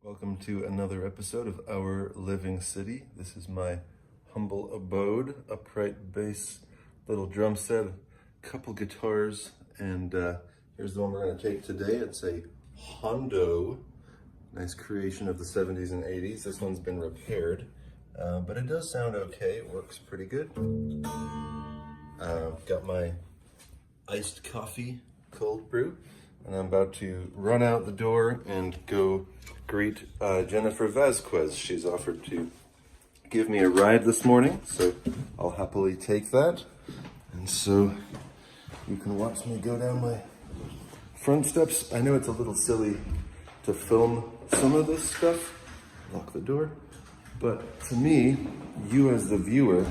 Welcome to another episode of Our Living City. This is my humble abode, upright bass, little drum set, a couple guitars, and here's the one we're going to take today. It's a Hondo, nice creation of the 70s and 80s. This one's been repaired, but it does sound okay. It works pretty good. Got my iced coffee, cold brew, and I'm about to run out the door and go greet Jennifer Vazquez. She's offered to give me a ride this morning, so I'll happily take that. And so you can watch me go down my front steps. I know it's a little silly to film some of this stuff, lock the door, but to me, you as the viewer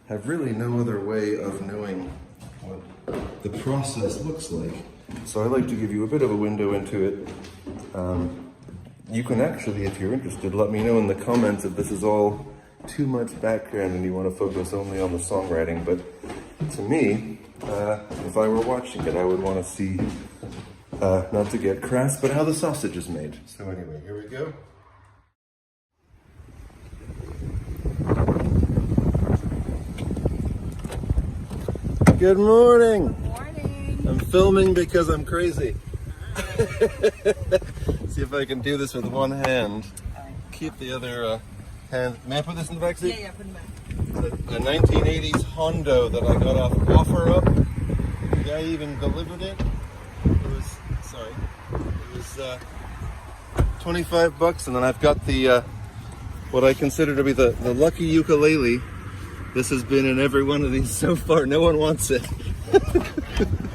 have really no other way of knowing what the process looks like. So I like to give you a bit of a window into it. You can actually, if you're interested, let me know in the comments if this is all too much background and you want to focus only on the songwriting. But to me, if I were watching it, I would want to see, not to get crass, but how the sausage is made. So anyway, here we go. Good morning. Good morning. I'm filming because I'm crazy. See if I can do this with one hand. Keep the other hand. May I put this in the back seat? Yeah, put it back. A 1980s Hondo that I got off OfferUp. The guy even delivered it. It was 25 bucks, and then I've got the what I consider to be the lucky ukulele. This has been in every one of these so far. No one wants it.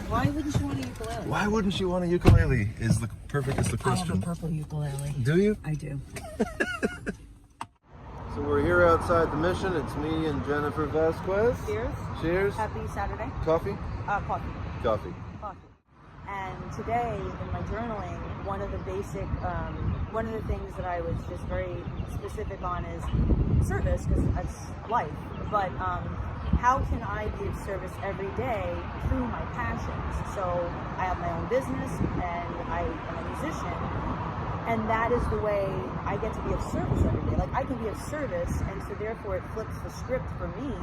Why wouldn't you want a ukulele? Why wouldn't you want a ukulele? Is the question. I have a purple ukulele. Do you? I do. So we're here outside the mission. It's me and Jennifer Vazquez. Cheers. Cheers. Happy Saturday. Coffee? Coffee. Coffee. Coffee. And today, in my journaling, one of the things that I was just very specific on is service, because that's life. But how can I be of service every day through my passions? So I have my own business and I am a musician, and that is the way I get to be of service every day. Like, I can be of service, and so therefore it flips the script for me,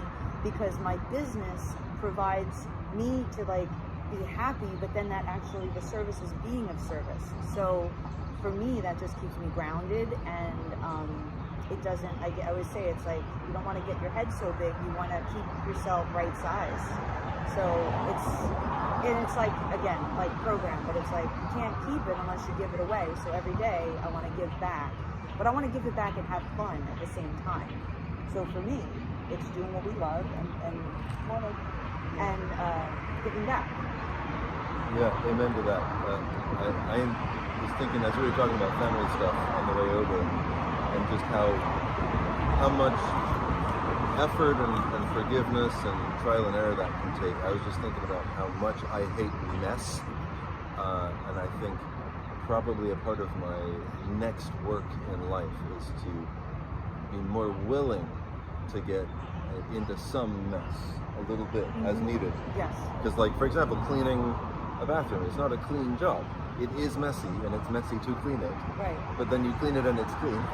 because my business provides me to be happy, but then that actually, the service is being of service. So for me, that just keeps me grounded, and it doesn't, I always say, it's like, you don't want to get your head so big, you want to keep yourself right size. So it's like, again, like program, but it's like, you can't keep it unless you give it away. So every day I want to give back, but I want to give it back and have fun at the same time. So for me, it's doing what we love and giving back. Yeah, amen to that. I was thinking, as we were talking about family stuff on the way over, and just how much effort and forgiveness and trial and error that can take. I was just thinking about how much I hate mess, and I think probably a part of my next work in life is to be more willing to get into some mess a little bit as needed. Yes. Because, like, for example, cleaning a bathroom is not a clean job. It is messy, and it's messy to clean it. Right. But then you clean it and it's clean.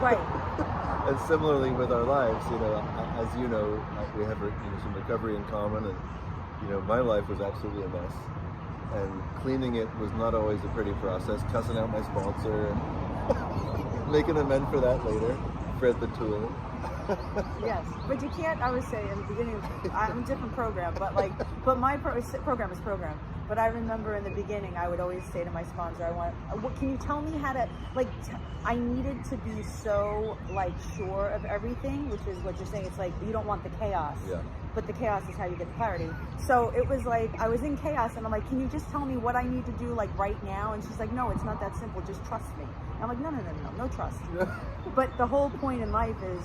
Right. And similarly with our lives, as you know, we have some recovery in common, and my life was absolutely a mess. And cleaning it was not always a pretty process. Cussing out my sponsor, and making amends for that later. Fred the Tool. Yes, but you can't. I would say in the beginning, I'm a different program, but my program is program. But I remember in the beginning, I would always say to my sponsor, can you tell me how to, I needed to be so, sure of everything, which is what you're saying. It's like, you don't want the chaos. Yeah. But the chaos is how you get the clarity. So it was like, I was in chaos, and I'm like, can you just tell me what I need to do, right now? And she's like, no, it's not that simple. Just trust me. And I'm like, no trust. But the whole point in life is,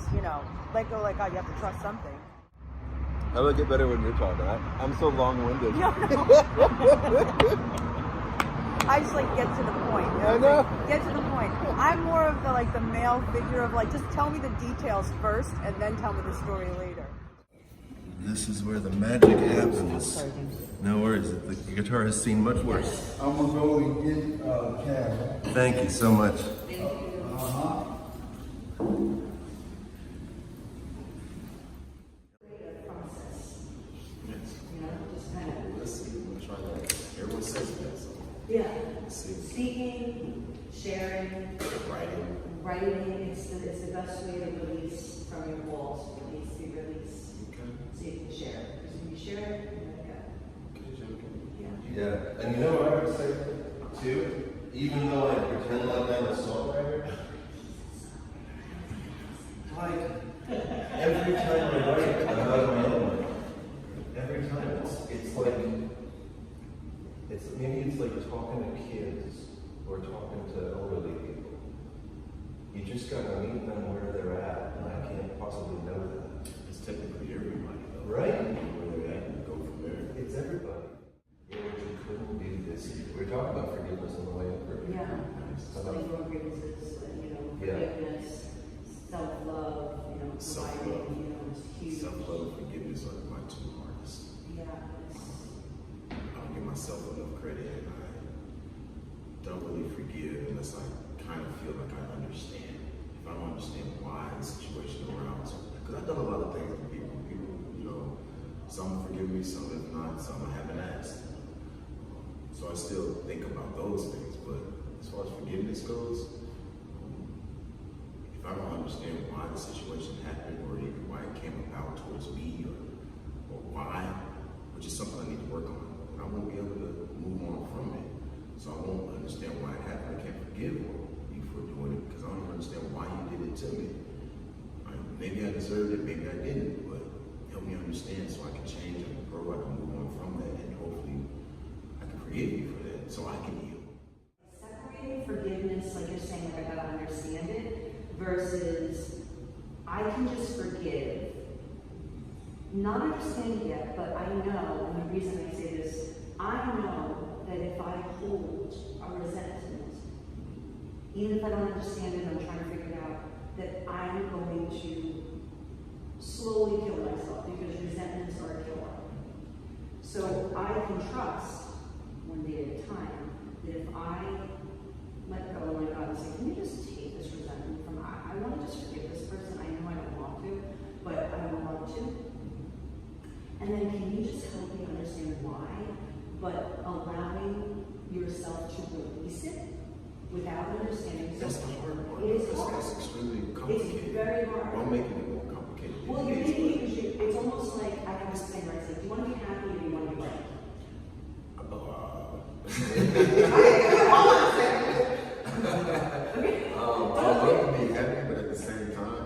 let go, God, you have to trust something. I will get better when you're talking. I'm so long-winded. No. I just get to the point. I know. Get to the point. I'm more of the male figure of just tell me the details first and then tell me the story later. This is where the magic happens. No worries. The guitar has seen much worse. I'm gonna go and get Cam. Thank you so much. Writing, it's the best way to release from your walls. It needs to be released. Okay. So you can share it. Because when you share it, you let it go. Yeah. Yeah, and you know what I would say too? Even though I pretend like I'm a songwriter, like every time I write about my own life, every time it's like maybe it's like talking to kids or talking to elderly people. You just gotta meet them where they're at, and I can't possibly know that. It's technically everybody, though. Right? Where they're at and go from there. It's everybody. Yeah, but you couldn't do this. We're talking about forgiveness in the way of forgiveness. Yeah. Letting go of grievances, forgiveness, self-love, providing, it's huge. Self-love and forgiveness are my two hardest. Yeah. I don't give myself enough credit, and I don't really forgive unless I kind of feel like I understand. If I don't understand why the situation around, because I've done a lot of things with people, some forgive me, some have not, some I haven't asked. So I still think about those things, but as far as forgiveness goes, if I don't understand why the situation happened or even why it came about towards me or why, which is something I need to work on, I won't be able to move on from it. So I won't understand why it happened. I can't forgive you for doing it because I don't even understand why you did it to me. Maybe I deserved it, maybe I didn't, but help me understand so I can change, I can grow, I can move on from that, and hopefully I can forgive you for that so I can heal. Separating forgiveness, like you're saying, like I gotta understand it, versus I can just forgive. Not understand it yet, but I know, and the reason I say this, I know that if I hold a resentment, even if I don't understand it, I'm trying to figure it out, that I'm going to slowly kill myself because resentments are a killer. So I can trust, one day at a time, that if I let go and let God and say, can you just take this resentment from, I want to just forgive this person, I know I don't want to, but I want to. And then can you just help me understand why, but allowing yourself to release it without understanding. That's the hard part. It is hard. That's extremely complicated. It's very hard. Don't make it more complicated. Well, you're making it because it's almost like I have this thing where it's like, do you want to be happy or do you want to be right? I love to be happy, but at the same time,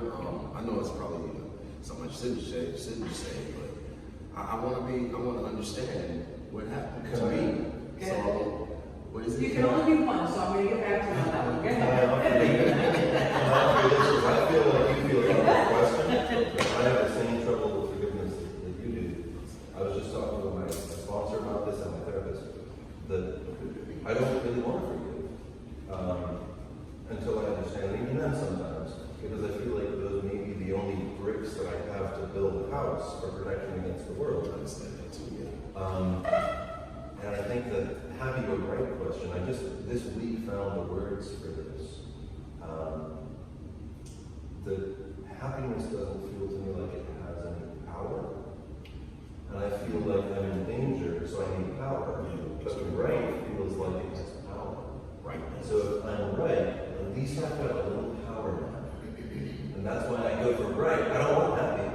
I know it's probably something I shouldn't say, but I want to understand what happened to me. Good. So, what is it? You can only do one, so I'm going to get back to that one. Go ahead. I feel like you feel like a question. I have the same trouble with forgiveness that you do. I was just talking with my sponsor about this and my therapist, that I don't really want to forgive until I understand, even then sometimes, because I feel like those may be the only bricks that I have to build a house for protection against the world. I understand that too, yeah. And I think that having a right question, I just this week found the words for this. The happiness doesn't feel to me like it has any power. And I feel like I'm in danger, so I need power. But the right feels like it has power. Right. So if I'm right, at least I've got a little power now. And that's why I go for right. I don't want happy.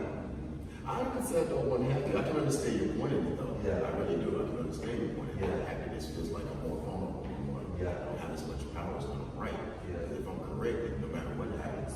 I can say I don't want happy. I can understand your point of it, though. Yeah. I really do. I can understand your point of it. Yeah. Happiness feels like I'm more vulnerable. I don't have as much power as when I'm right. Yeah. Because if I'm correct, then no matter what happens,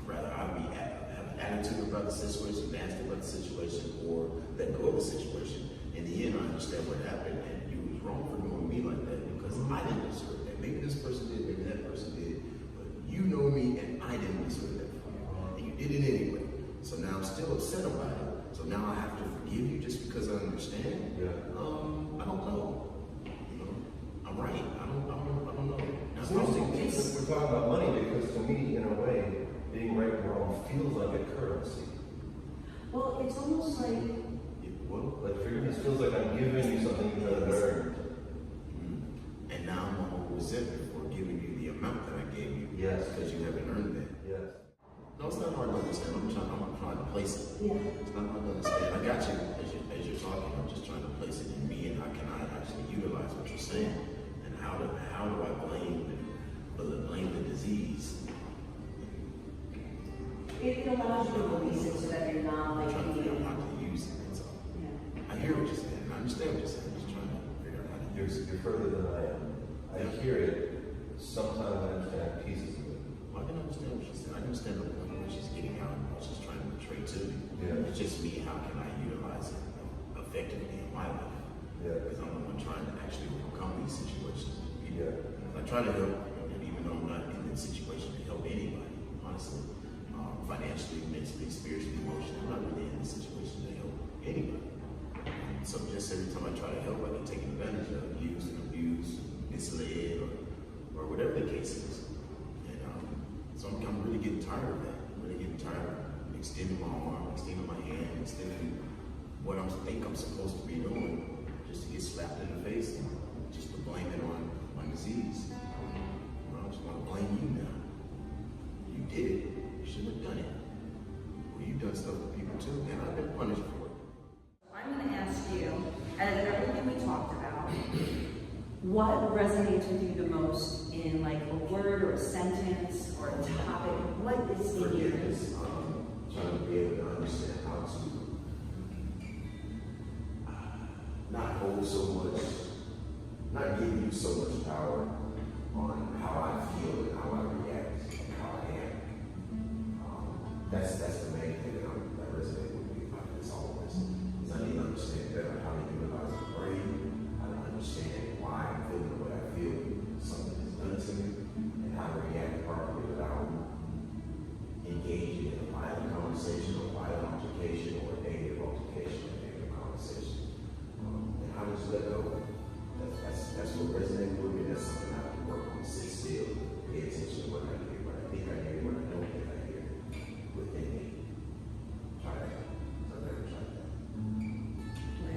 rather I have an attitude about the situation, nasty about the situation, or let go of the situation. In the end, I understand what happened, and you was wrong for doing me like that because I didn't deserve that. Maybe this person did, maybe that person did, but you know me, and I didn't deserve that from you, and you did it anyway. So now I'm still upset about it. So now I have to forgive you just because I understand. Yeah. I don't know. I'm right. I don't know. It's interesting we're talking about money because to me, in a way, being right and wrong feels like a currency. Well, it's almost like Like forgiveness feels like I'm giving you something you haven't earned. And now I'm gonna hold resentment for giving you the amount that I gave you. Yes. Because you haven't earned that. Yes. No, it's not hard to understand. I'm trying to place it. yeah. It's not hard to understand. I got you as you're talking. I'm just trying to place it in me and how can I actually utilize what you're saying and how do I blame the disease It allows you to release it so that you're not I'm like trying to figure out being, how to use it. That's all. yeah. I hear what you're saying. I understand what you're saying. I'm just trying to figure out how to use it. You're further than I am. I hear it. Sometimes I understand pieces of it. I can understand what she's saying. I can understand the point where she's getting out and what she's trying to portray to me. Yeah. It's just me, how can I utilize it effectively in my life? Yeah. Because I'm the one trying to actually overcome these situations. Yeah. I try to help, and even though I'm not in the situation to help anybody, honestly, financially, mentally, spiritually, emotionally, I'm not really in the situation to help anybody. And so just every time I try to help, I get taken advantage of, used and abused, misled, or whatever the case is. And so I'm really getting tired of that. I'm really getting tired of extending my arm, extending my hand, extending what I think I'm supposed to be doing, just to get slapped in the face and just to blame it on my disease. I just want to blame you now. You did it. You shouldn't have done it. Well, you've done stuff to people too, and I've been punished for it. I'm going to ask you, out of everything we talked about, what resonates with you the most in like a word or a sentence or a topic? What is in you? Forgiveness. Trying to be able to understand how to not hold so much, not give you so much power on how I feel and how I react and how I am. That's the main thing that resonates with me about this all of this. Is I need to understand better how to utilize the brain, how to understand why I'm feeling the way I feel when something is done to me, and how to react properly without engaging in a violent conversation or violent altercation or a negative altercation or a negative conversation. And how to just let go. That's what resonates with me. That's something I have to work on. Sit still, pay attention to what I hear, what I think I hear, what I don't think I hear within me. Try that. I've never tried that.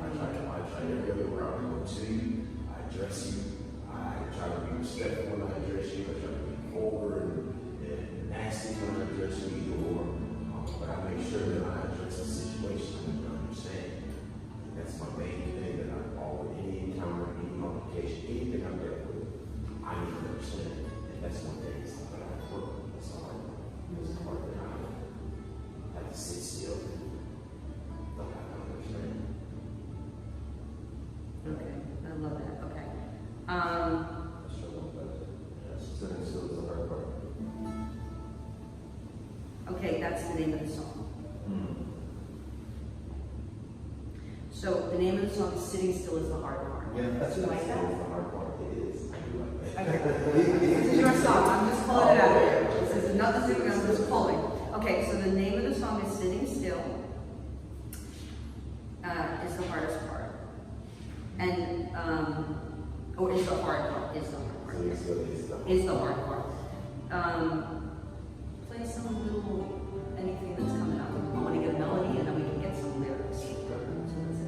I try every other route I go to you. I address you. I try to be respectful when I address you. I try to be forward and nasty when I address you either or. But I make sure that I address the situation I need to understand. And that's my main thing that I always, any encounter, any complication, anything I'm dealt with, I need to understand. And that's one thing that I have to work on. That's hard. It's hard that I have to sit still. Don't have to understand. Okay, I love that. Okay. Sitting still is the hard part. Okay, that's the name of the song. Mm. So the name of the song is "Sitting Still Is the Hard Part." Yeah, that's Do you like that? the hard part. It is. I do like that. Okay. This is your song. I'm just pulling it out here. This is another thing I'm just pulling. Okay, so the name of the song is "Sitting Still." Is the hardest part, and or is the hard part? Is the hard part? Yes. Is the hard part. Play some little anything that's coming up. I want to get a melody, and then we can get some lyrics. So let's see.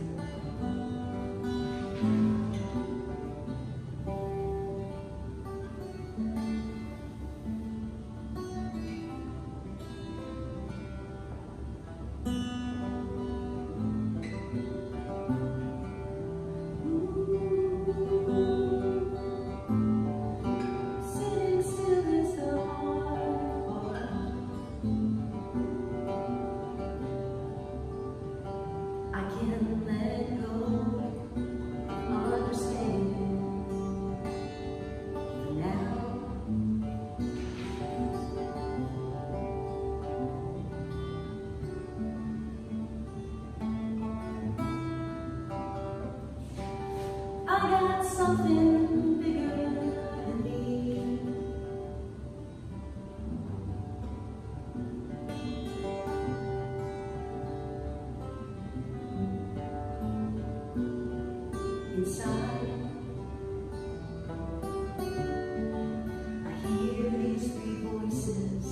Sitting still is the hard part. I can't let go of understanding for now. I got something bigger than me. Inside, I hear these three voices.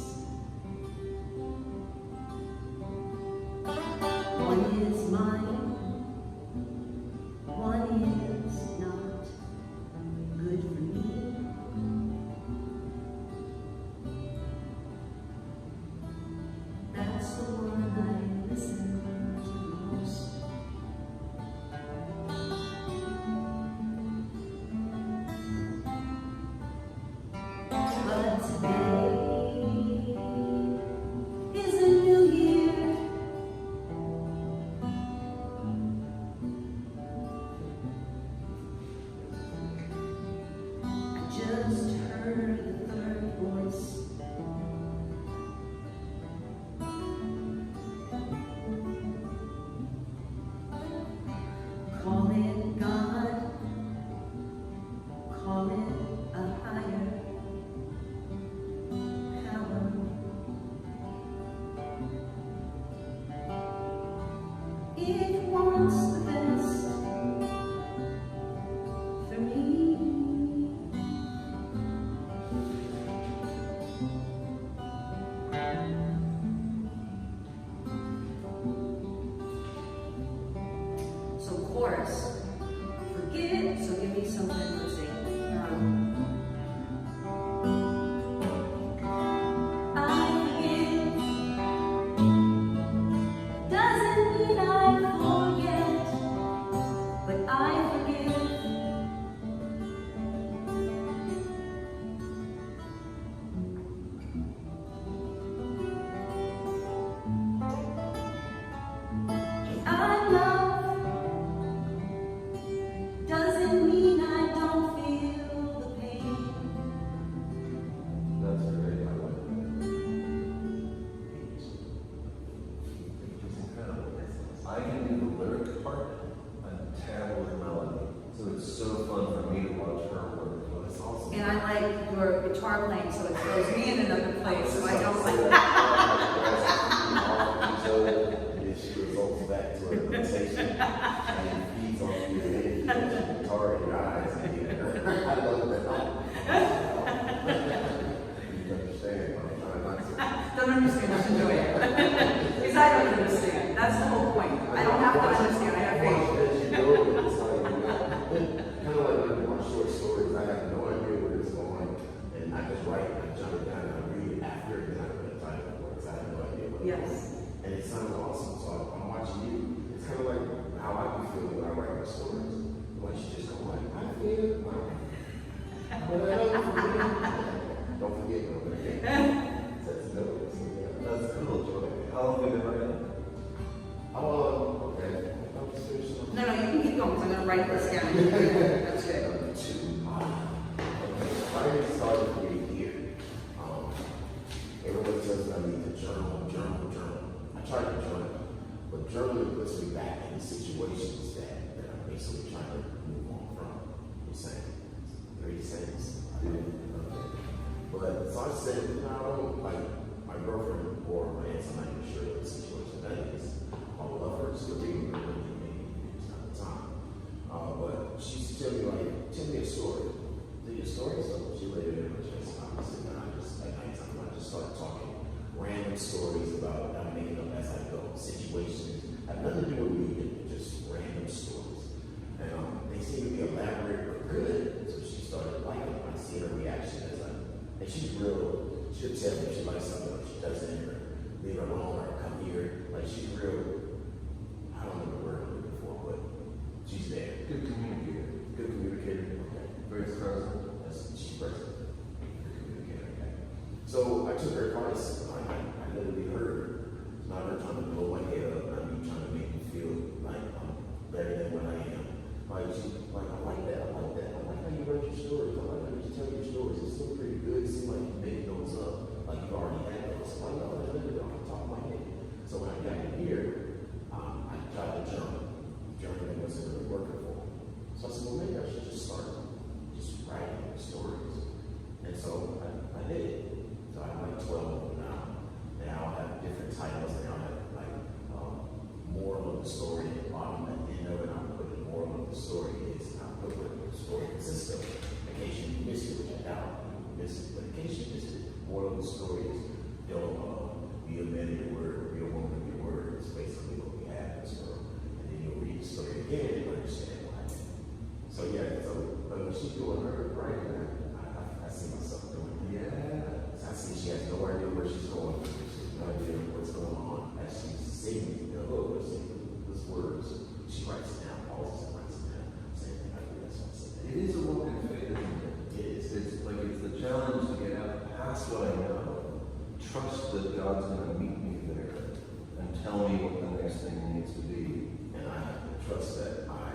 One is mine, one is not. So chorus, forget, so give me something to sing. I forget, doesn't mean I forget, but I forgive. I love, doesn't mean I don't feel the pain. That's great. I like that. It's incredible. I can do the lyric part and tad with melody, so it's so fun for me to watch her work. Well, it's awesome. And I like your guitar playing, so it throws me in another place, so I don't like And she results back to her meditation and feeds on your head, the guitar in your eyes. I love that. You understand? I'm trying not to. Don't understand, just enjoy it. Because I don't understand. That's the whole point. I don't have to understand. I have faith. As you go, it's like, kind of like with my short stories, I have no idea where it's going, and I just write, I jot it down, and I read it after, and then I put a title for it, because I have no idea what it is. And it sounds awesome, so I'm watching you. It's kind of like how I be feeling when I write my stories. Like, you just go like, I feel it, but don't forget, that's dope. So, yeah. That's cool, Joy. How long have you been writing? Oh, okay. I'm just finishing up. No, you can keep going, because I'm going to write this down. That's good. Writing started for me here. Everyone says I need to journal. I try to journal, but journaling puts me back in situations that I'm basically trying to move on from. I'm saying 3 seconds. But so I said, I don't like my girlfriend or my aunt. I'm not even sure what the situation that is. I would love her to still be with me. It's not the time. But she used to tell me a story. Tell you a story? So she laid it in her chest. Obviously, and at nighttime, I just started talking random stories about I'm making up as I go, situations. Have nothing to do with me, just random stories. And they seem to be elaborate but good. So she started liking them. I see her reaction as and she's real. She'll tell me if she likes something or she doesn't, or leave her alone or come here. Like she's real. I don't know the word I'm looking for, but she's there. Good communicator. Good communicator. Okay. Very present. She's present. Good communicator. Okay. So I took her advice. I literally heard her. It's not her trying to blow my head up, not me trying to make me feel like I'm better than what I am. Like I like that. I like how you write your stories. I like how you tell your stories. It's still pretty good. It seems like you made those up. Like you already had those. Like, no, I literally off the top of my head. So when I got in here, I tried to journal. Journaling wasn't really working for me. So I said, well, maybe I should just start just writing stories. And so I did it. So I have like 12 of them now. They all have different titles. They all have like moral of the story at the bottom and end of it. I put the moral of the story is. I put what the story consists of. In case you missed it, which I doubt you missed it, but in case you missed it, moral of the story is don't be a man of your word, be a woman of your word. It's basically what we have in this world. And then you'll read the story again and understand why. So yeah, but when she's doing her writing, I see myself doing it. Yeah. I see she has no idea where she's going. She has no idea what's going on. As she's singing, those words, she writes it down, pauses and writes it down. Same thing I do, that's what I said. It is a walk in faith, isn't it? It is. It's like it's the challenge to get out past what I know. Trust that God's going to meet me there and tell me what the next thing needs to be. And I have to trust that I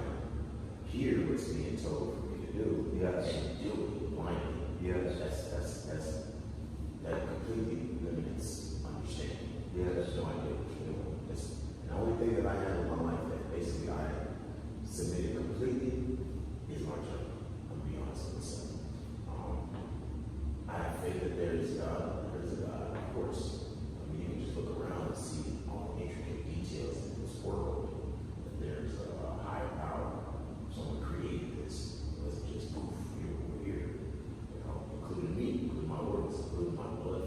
hear what's being told for me to do. Yes. And do it blindly. Yes. That completely limits understanding. Yes. No idea what you're doing. The only thing that I have in my life that basically I submitted completely is my journal. I'm gonna be honest with myself. I have faith that there's a God, of course. I mean, you can just look around and see all the intricate details in this world. That there's a higher power. Someone created this. It wasn't just poof, here, over here. Including me, including my words, including my blood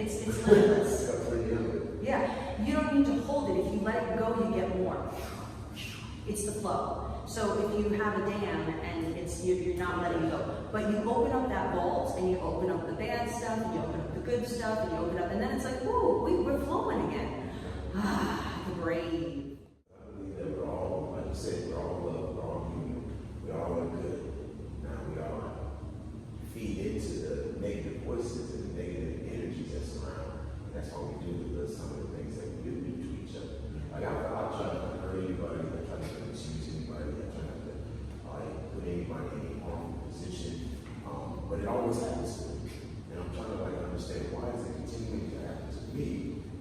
It's limitless. Got plenty of it. Yeah, you don't need to hold it. If you let it go, you get more. It's the flow. So if you have a dam and you're not letting go, but you open up that vault and you open up the bad stuff and you open up the good stuff and you open up, and then it's like, whoa, we're flowing again. Ah, the brave. I believe that we're all, like you said, we're all love, we're all human, we all are good. Now we all feed into the negative voices and the negative energies that surround. And that's why we do some of the things that we do to each other. Like I try not to hurt anybody, I try not to misuse anybody, I try not to put anybody in any harmful position. But it always happens to me. And I'm trying to understand why is it continuing to happen to me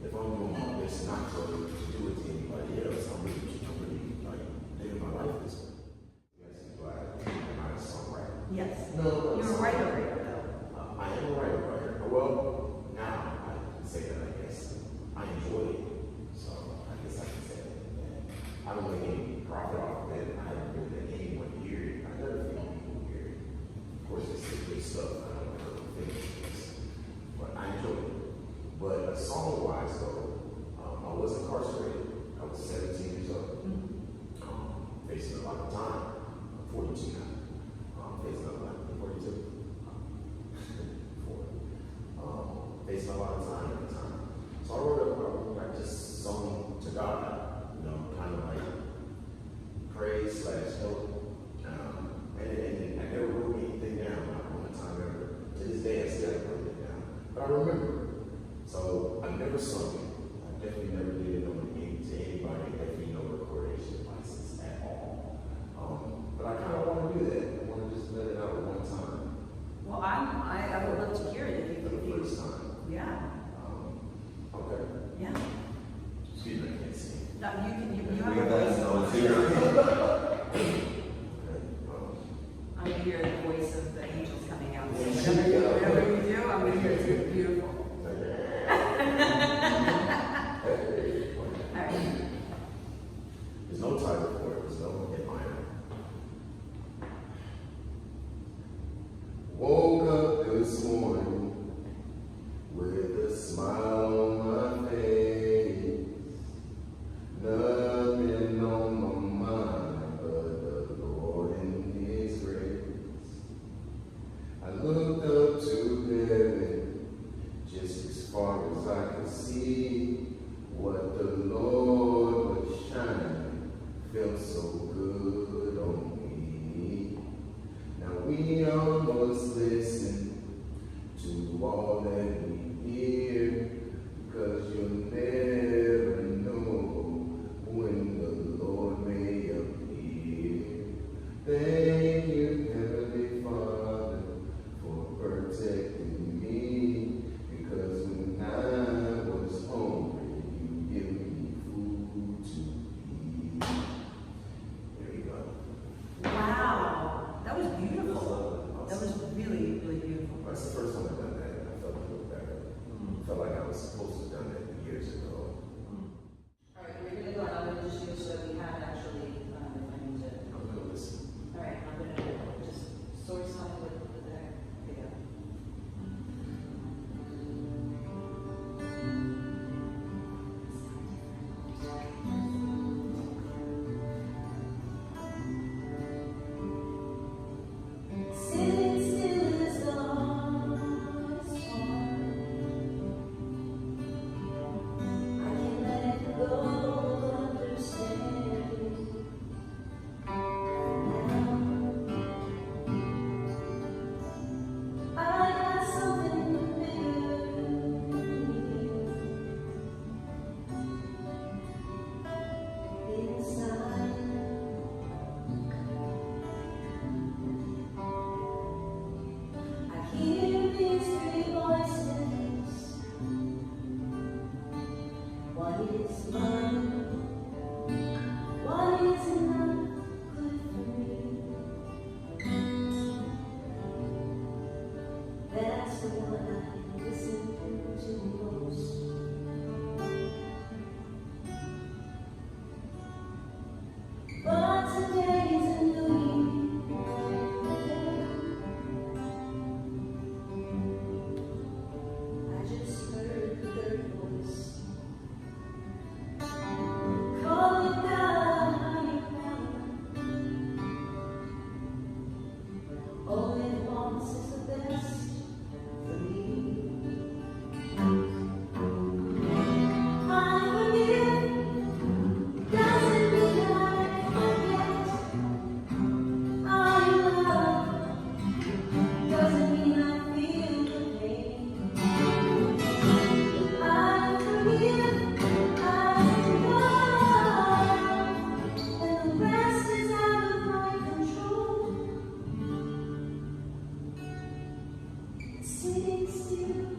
if I'm doing my best not to do it to anybody else. I'm really living my life this way. Yes, I'm not a songwriter. Yes. No, You're a writer, though. I am a writer. Well, now I can say that I guess I enjoy it. So I guess I can say that. And I don't make any profit off of it. I haven't really let anyone hear it. I never feel people hear it. Of course, it's the good stuff. I don't know the things. But I enjoy it. But song-wise, though, I was incarcerated. I was 17 years old. Facing a lot of time. I'm 42 now. Facing a lot of 42. Facing a lot of time at the time. So I wrote I just sung to God, kind of like praise / hope. And I never wrote anything down, not one time ever. To this day, I still haven't written it down. But I remember it. So I never sung it. I definitely never did it to anybody, definitely no recordation license at all. But I kind of want to do that. I want to just let it out at one time. Well, I would love to hear it For the first time. Yeah. Okay. Yeah. Excuse me, I can't sing. No, you We have got a that voice. on video. I'm going to hear the voice of the angels coming out. Whatever you do, I'm going to hear it. It's beautiful. All right. There's no title for it. There's no headliner. Woke up this morning with a smile on my face. Nothing on my mind but the Lord and His grace. I looked up to heaven just as far as I could see. What the Lord was shining felt so good on me. Now we all must listen to all that we hear, because you'll never know when the Lord may appear. Thank you, Heavenly Father, for protecting me, because when I was hungry, you gave me food to eat. There you go. Wow. That was beautiful. That was really, really beautiful. That's the first time I've done that. I felt to